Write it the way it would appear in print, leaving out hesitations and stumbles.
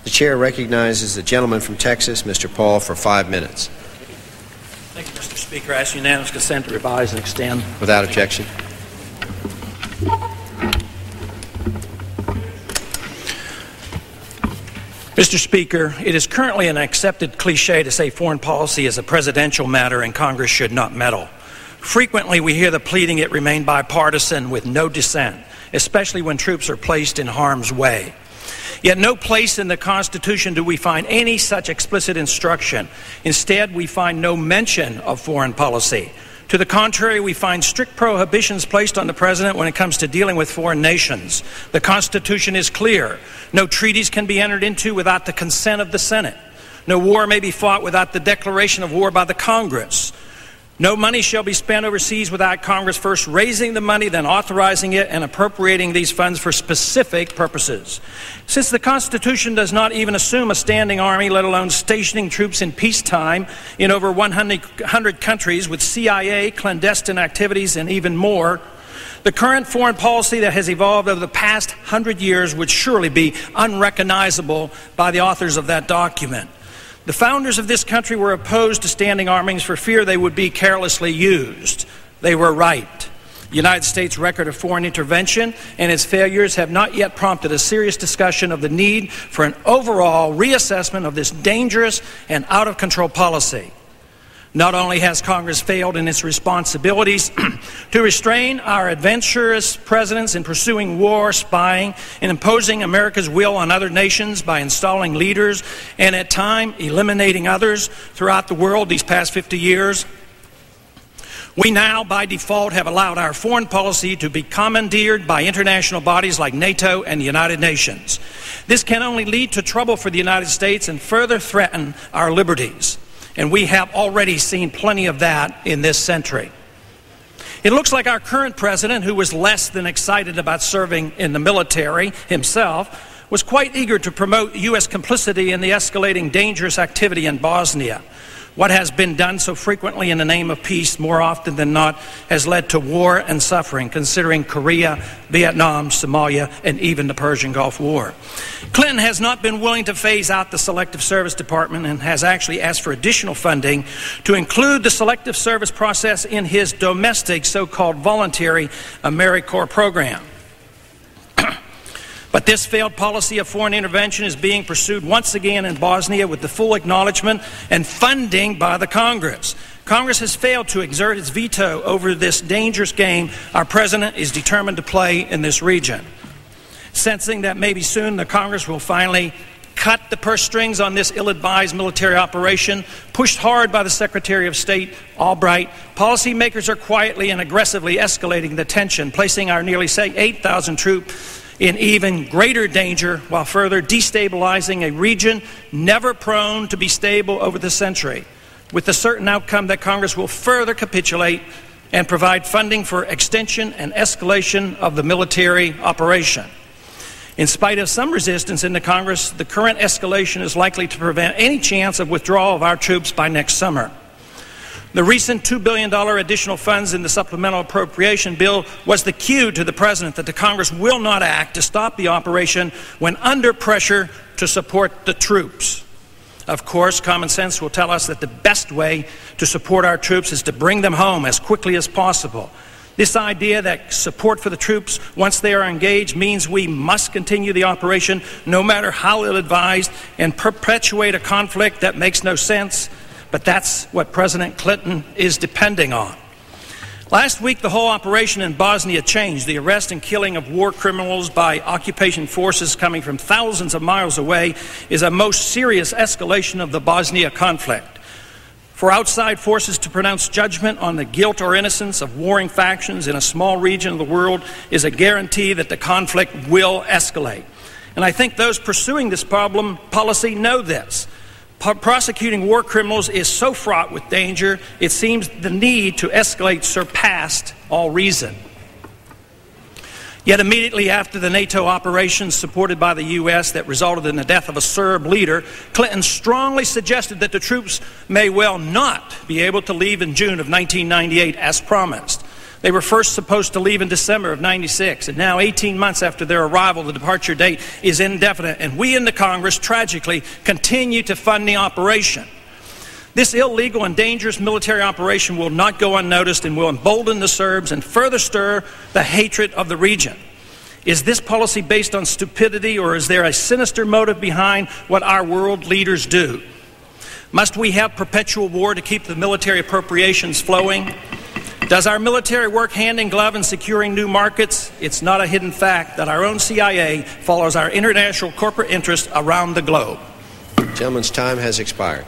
The chair recognizes the gentleman from Texas, Mr. Paul, for 5 minutes. Thank you, Mr. Speaker. I ask unanimous consent to revise and extend. Without objection. Mr. Speaker, it is currently an accepted cliche to say foreign policy is a presidential matter and Congress should not meddle. Frequently, we hear the pleading it remain bipartisan with no dissent, especially when troops are placed in harm's way. Yet no place in the Constitution do we find any such explicit instruction. Instead, we find no mention of foreign policy. To the contrary, we find strict prohibitions placed on the President when it comes to dealing with foreign nations. The Constitution is clear. No treaties can be entered into without the consent of the Senate. No war may be fought without the declaration of war by the Congress. No money shall be spent overseas without Congress first raising the money, then authorizing it and appropriating these funds for specific purposes. Since the Constitution does not even assume a standing army, let alone stationing troops in peacetime in over 100 countries with CIA, clandestine activities, and even more, the current foreign policy that has evolved over the past 100 years would surely be unrecognizable by the authors of that document. The founders of this country were opposed to standing armies for fear they would be carelessly used. They were right. The United States' record of foreign intervention and its failures have not yet prompted a serious discussion of the need for an overall reassessment of this dangerous and out-of-control policy. Not only has Congress failed in its responsibilities to restrain our adventurous presidents in pursuing war, spying, and imposing America's will on other nations by installing leaders and at times eliminating others throughout the world these past 50 years, we now, by default, have allowed our foreign policy to be commandeered by international bodies like NATO and the United Nations. This can only lead to trouble for the United States and further threaten our liberties. And we have already seen plenty of that in this century. It looks like our current president, who was less than excited about serving in the military himself, was quite eager to promote U.S. complicity in the escalating dangerous activity in Bosnia. What has been done so frequently in the name of peace, more often than not, has led to war and suffering, considering Korea, Vietnam, Somalia, and even the Persian Gulf War. Clinton has not been willing to phase out the Selective Service Department and has actually asked for additional funding to include the Selective Service process in his domestic so-called voluntary AmeriCorps program. But this failed policy of foreign intervention is being pursued once again in Bosnia with the full acknowledgement and funding by the Congress. Congress has failed to exert its veto over this dangerous game our president is determined to play in this region. Sensing that maybe soon the Congress will finally cut the purse strings on this ill-advised military operation, pushed hard by the Secretary of State Albright, policymakers are quietly and aggressively escalating the tension, placing our nearly, say, 8,000 troops in even greater danger while further destabilizing a region never prone to be stable over the century, with the certain outcome that Congress will further capitulate and provide funding for extension and escalation of the military operation. In spite of some resistance in the Congress, the current escalation is likely to prevent any chance of withdrawal of our troops by next summer. The recent $2 billion additional funds in the supplemental appropriation bill was the cue to the President that the Congress will not act to stop the operation when under pressure to support the troops. Of course, common sense will tell us that the best way to support our troops is to bring them home as quickly as possible. This idea that support for the troops, once they are engaged, means we must continue the operation no matter how ill-advised and perpetuate a conflict that makes no sense. But that's what President Clinton is depending on. Last week, the whole operation in Bosnia changed. The arrest and killing of war criminals by occupation forces coming from thousands of miles away is a most serious escalation of the Bosnia conflict. For outside forces to pronounce judgment on the guilt or innocence of warring factions in a small region of the world is a guarantee that the conflict will escalate. And I think those pursuing this policy know this. Prosecuting war criminals is so fraught with danger, it seems the need to escalate surpassed all reason. Yet immediately after the NATO operations supported by the U.S. that resulted in the death of a Serb leader, Clinton strongly suggested that the troops may well not be able to leave in June of 1998 as promised. They were first supposed to leave in December of '96, and now 18 months after their arrival, the departure date is indefinite, and we in the Congress, tragically, continue to fund the operation. This illegal and dangerous military operation will not go unnoticed and will embolden the Serbs and further stir the hatred of the region. Is this policy based on stupidity, or is there a sinister motive behind what our world leaders do? Must we have perpetual war to keep the military appropriations flowing? Does our military work hand in glove in securing new markets? It's not a hidden fact that our own CIA follows our international corporate interests around the globe. The gentleman's time has expired.